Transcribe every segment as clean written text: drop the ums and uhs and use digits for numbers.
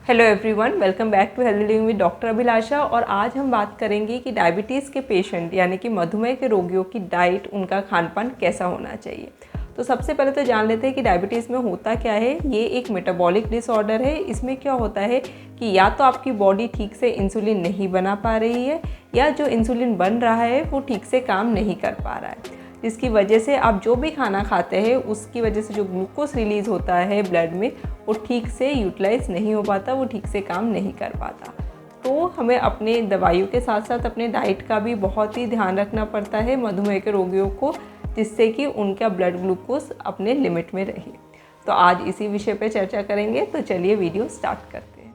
Hello everyone, welcome back to healthy living with doctor Abhilasha. और आज हम बात करेंगे कि डायबिटीज़ के पेशेंट यानी कि मधुमेह के रोगियों की डाइट, उनका खान पान कैसा होना चाहिए। तो सबसे पहले तो जान लेते हैं कि डायबिटीज़ में होता क्या है। ये एक मेटाबॉलिक डिसऑर्डर है। इसमें क्या होता है कि या तो आपकी बॉडी ठीक से इंसुलिन नहीं बना पा रही है, या जो इंसुलिन बन रहा है वो ठीक से काम नहीं कर पा रहा है, जिसकी वजह से आप जो भी खाना खाते हैं उसकी वजह से जो ग्लूकोज रिलीज़ होता है ब्लड में वो ठीक से यूटिलाइज नहीं हो पाता, वो ठीक से काम नहीं कर पाता। तो हमें अपने दवाइयों के साथ साथ अपने डाइट का भी बहुत ही ध्यान रखना पड़ता है मधुमेह के रोगियों को, जिससे कि उनका ब्लड ग्लूकोज अपने लिमिट में रहे। तो आज इसी विषय पे चर्चा करेंगे। तो चलिए वीडियो स्टार्ट करते हैं।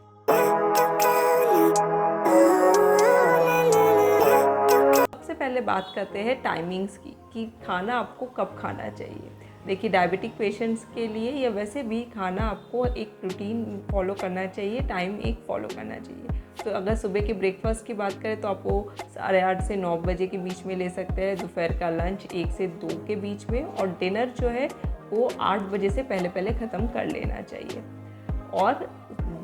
सबसे पहले बात करते हैं टाइमिंग्स की कि खाना आपको कब खाना चाहिए। देखिए, डायबिटिक पेशेंट्स के लिए या वैसे भी खाना आपको एक रूटीन फॉलो करना चाहिए, टाइम एक फॉलो करना चाहिए। तो अगर सुबह के ब्रेकफास्ट की बात करें तो आपको 8:30 से 9 बजे के बीच में ले सकते हैं। दोपहर का लंच 1 से 2 के बीच में, और डिनर जो है वो 8 बजे से पहले पहले ख़त्म कर लेना चाहिए। और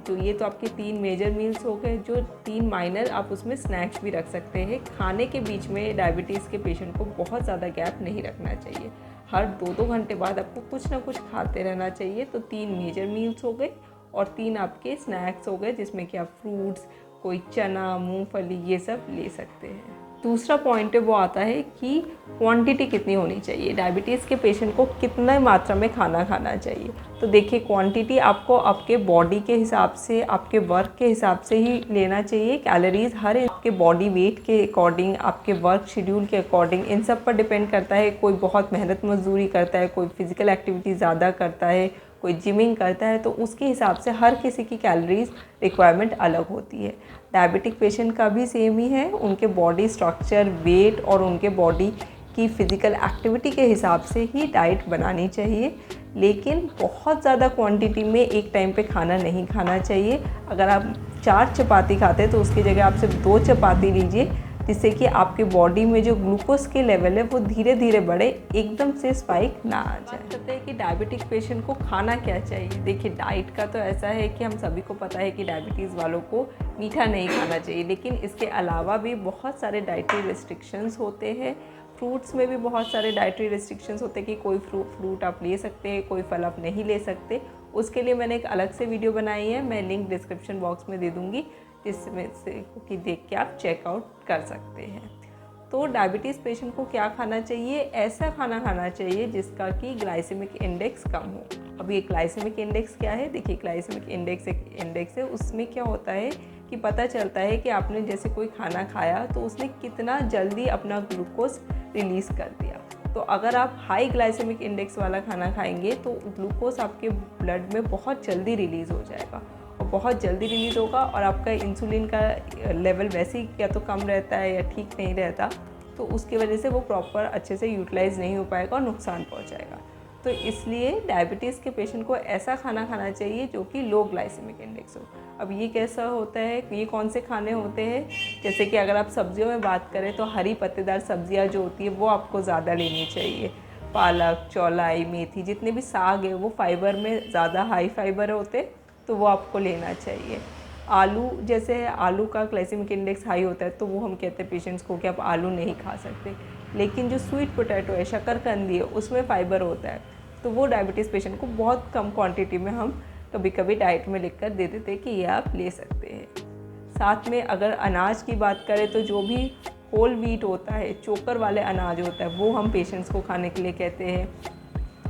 जो ये तो आपके 3 मेजर मील्स हो गए, जो 3 माइनर आप उसमें स्नैक्स भी रख सकते हैं। खाने के बीच में डायबिटीज़ के पेशेंट को बहुत ज़्यादा गैप नहीं रखना चाहिए। हर 2-2 घंटे बाद आपको कुछ ना कुछ खाते रहना चाहिए। तो 3 मेजर मील्स हो गए और 3 आपके स्नैक्स हो गए, जिसमें कि आप फ्रूट्स, कोई चना, मूंगफली, ये सब ले सकते हैं। दूसरा पॉइंट है वो आता है कि क्वांटिटी कितनी होनी चाहिए। डायबिटीज़ के पेशेंट को कितना मात्रा में खाना खाना चाहिए। तो देखिए, क्वांटिटी आपको आपके बॉडी के हिसाब से, आपके वर्क के हिसाब से ही लेना चाहिए। कैलोरीज हर आपके बॉडी वेट के अकॉर्डिंग, आपके वर्क शेड्यूल के अकॉर्डिंग, इन सब पर डिपेंड करता है। कोई बहुत मेहनत मजदूरी करता है, कोई फिजिकल एक्टिविटी ज़्यादा करता है, कोई जिमिंग करता है, तो उसके हिसाब से हर किसी की कैलोरीज रिक्वायरमेंट अलग होती है। डायबिटिक पेशेंट का भी सेम ही है। उनके बॉडी स्ट्रक्चर, वेट और उनके बॉडी की फ़िज़िकल एक्टिविटी के हिसाब से ही डाइट बनानी चाहिए। लेकिन बहुत ज़्यादा क्वांटिटी में एक टाइम पे खाना नहीं खाना चाहिए। अगर आप 4 चपाती खाते हैं तो उसकी जगह आप सिर्फ 2 चपाती लीजिए, जिससे कि आपके बॉडी में जो ग्लूकोज के लेवल है वो धीरे धीरे बढ़े, एकदम से स्पाइक ना आ जाए। कहते हैं कि डायबिटिक पेशेंट को खाना क्या चाहिए। देखिए, डाइट का तो ऐसा है कि हम सभी को पता है कि डायबिटीज़ वालों को मीठा नहीं खाना चाहिए, लेकिन इसके अलावा भी बहुत सारे डाइटरी रिस्ट्रिक्शंस होते हैं। फ्रूट्स में भी बहुत सारे डाइटरी रिस्ट्रिक्शंस होते हैं कि कोई फ्रूट आप ले सकते हैं, कोई फल आप नहीं ले सकते। उसके लिए मैंने एक अलग से वीडियो बनाई है, मैं लिंक डिस्क्रिप्शन बॉक्स में दे दूँगी, जिसमें से कि देख के आप चेकआउट कर सकते हैं। तो डायबिटीज़ पेशेंट को क्या खाना चाहिए? ऐसा खाना खाना चाहिए जिसका कि ग्लाइसेमिक इंडेक्स कम हो। अब ये ग्लाइसेमिक इंडेक्स क्या है? देखिए, ग्लाइसेमिक इंडेक्स एक इंडेक्स है। उसमें क्या होता है कि पता चलता है कि आपने जैसे कोई खाना खाया तो उसने कितना जल्दी अपना ग्लूकोज रिलीज़ कर दिया। तो अगर आप हाई ग्लाइसेमिक इंडेक्स वाला खाना खाएंगे तो ग्लूकोज आपके ब्लड में बहुत जल्दी रिलीज़ हो जाएगा, और बहुत जल्दी रिलीज़ होगा, और आपका इंसुलिन का लेवल वैसे ही या तो कम रहता है या ठीक नहीं रहता, तो उसकी वजह से वो प्रॉपर अच्छे से यूटिलाइज़ नहीं हो पाएगा और नुकसान पहुंचाएगा। तो इसलिए डायबिटीज़ के पेशेंट को ऐसा खाना खाना चाहिए जो कि लो ग्लाइसेमिक इंडेक्स हो। अब ये कैसा होता है, ये कौन से खाने होते हैं? जैसे कि अगर आप सब्जियों में बात करें तो हरी पत्तेदार सब्जियां जो होती है वो आपको ज़्यादा लेनी चाहिए। पालक, चौलाई, मेथी, जितने भी साग है वो फाइबर में ज़्यादा हाई फाइबर होते, तो वो आपको लेना चाहिए। आलू जैसे है, आलू का ग्लाइसेमिक इंडेक्स हाई होता है, तो वो हम कहते हैं पेशेंट्स को कि आप आलू नहीं खा सकते। लेकिन जो स्वीट पोटैटो है, शकरकंदी है, उसमें फ़ाइबर होता है, तो वो डायबिटीज़ पेशेंट को बहुत कम क्वांटिटी में हम कभी कभी डाइट में लिख कर दे देते हैं कि ये आप ले सकते हैं। साथ में अगर अनाज की बात करें तो जो भी होल व्हीट होता है, चोकर वाले अनाज होता है, वो हम पेशेंट्स को खाने के लिए कहते हैं।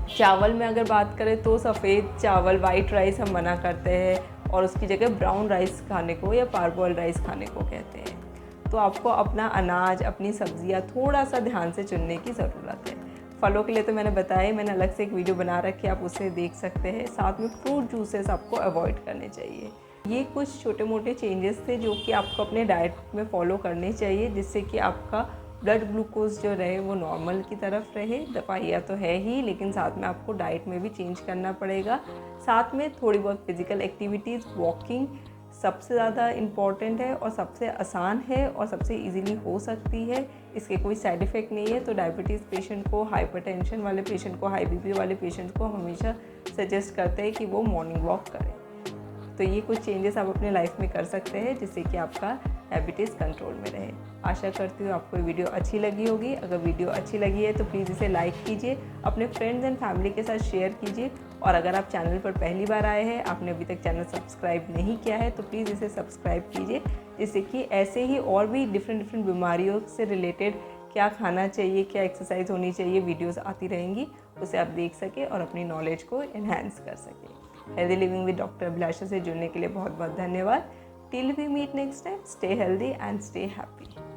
चावल में अगर बात करें तो सफ़ेद चावल, वाइट राइस हम मना करते हैं, और उसकी जगह ब्राउन राइस खाने को या पार्बोइल्ड राइस खाने को कहते हैं। तो आपको अपना अनाज, अपनी सब्जियां थोड़ा सा ध्यान से चुनने की ज़रूरत है। फलों के लिए तो मैंने बताया, मैंने अलग से एक वीडियो बना रखी है, आप उसे देख सकते हैं। साथ में फ्रूट जूसेस आपको अवॉइड करने चाहिए। ये कुछ छोटे मोटे चेंजेस थे जो कि आपको अपने डाइट में फॉलो करने चाहिए, जिससे कि आपका ब्लड ग्लूकोज जो रहे वो नॉर्मल की तरफ रहे। दवाइयाँ तो है ही, लेकिन साथ में आपको डाइट में भी चेंज करना पड़ेगा। साथ में थोड़ी बहुत फिजिकल एक्टिविटीज़, वॉकिंग सबसे ज़्यादा इम्पॉर्टेंट है और सबसे आसान है और सबसे इजीली हो सकती है। इसके कोई साइड इफ़ेक्ट नहीं है। तो डायबिटीज़ पेशेंट को, हाइपरटेंशन वाले पेशेंट को, हाई बीपी वाले पेशेंट को हमेशा सजेस्ट करते हैं कि वो मॉर्निंग वॉक करें। तो ये कुछ चेंजेस आप अपने लाइफ में कर सकते हैं जिससे कि आपका डायबिटीज़ कंट्रोल में रहे। आशा करती हूँ आपको ये वीडियो अच्छी लगी होगी। अगर वीडियो अच्छी लगी है तो प्लीज़ इसे लाइक कीजिए, अपने फ्रेंड्स एंड फैमिली के साथ शेयर कीजिए, और अगर आप चैनल पर पहली बार आए हैं, आपने अभी तक चैनल सब्सक्राइब नहीं किया है, तो प्लीज़ इसे सब्सक्राइब कीजिए, जिससे कि ऐसे ही और भी डिफरेंट बीमारियों से रिलेटेड क्या खाना चाहिए, क्या एक्सरसाइज होनी चाहिए, वीडियोस आती रहेंगी, उसे आप देख सकें और अपनी नॉलेज को एनहांस कर सकें। Healthy living with doctor Abhilasha से जुड़ने के लिए बहुत बहुत धन्यवाद। Till we meet next time, stay healthy and stay happy.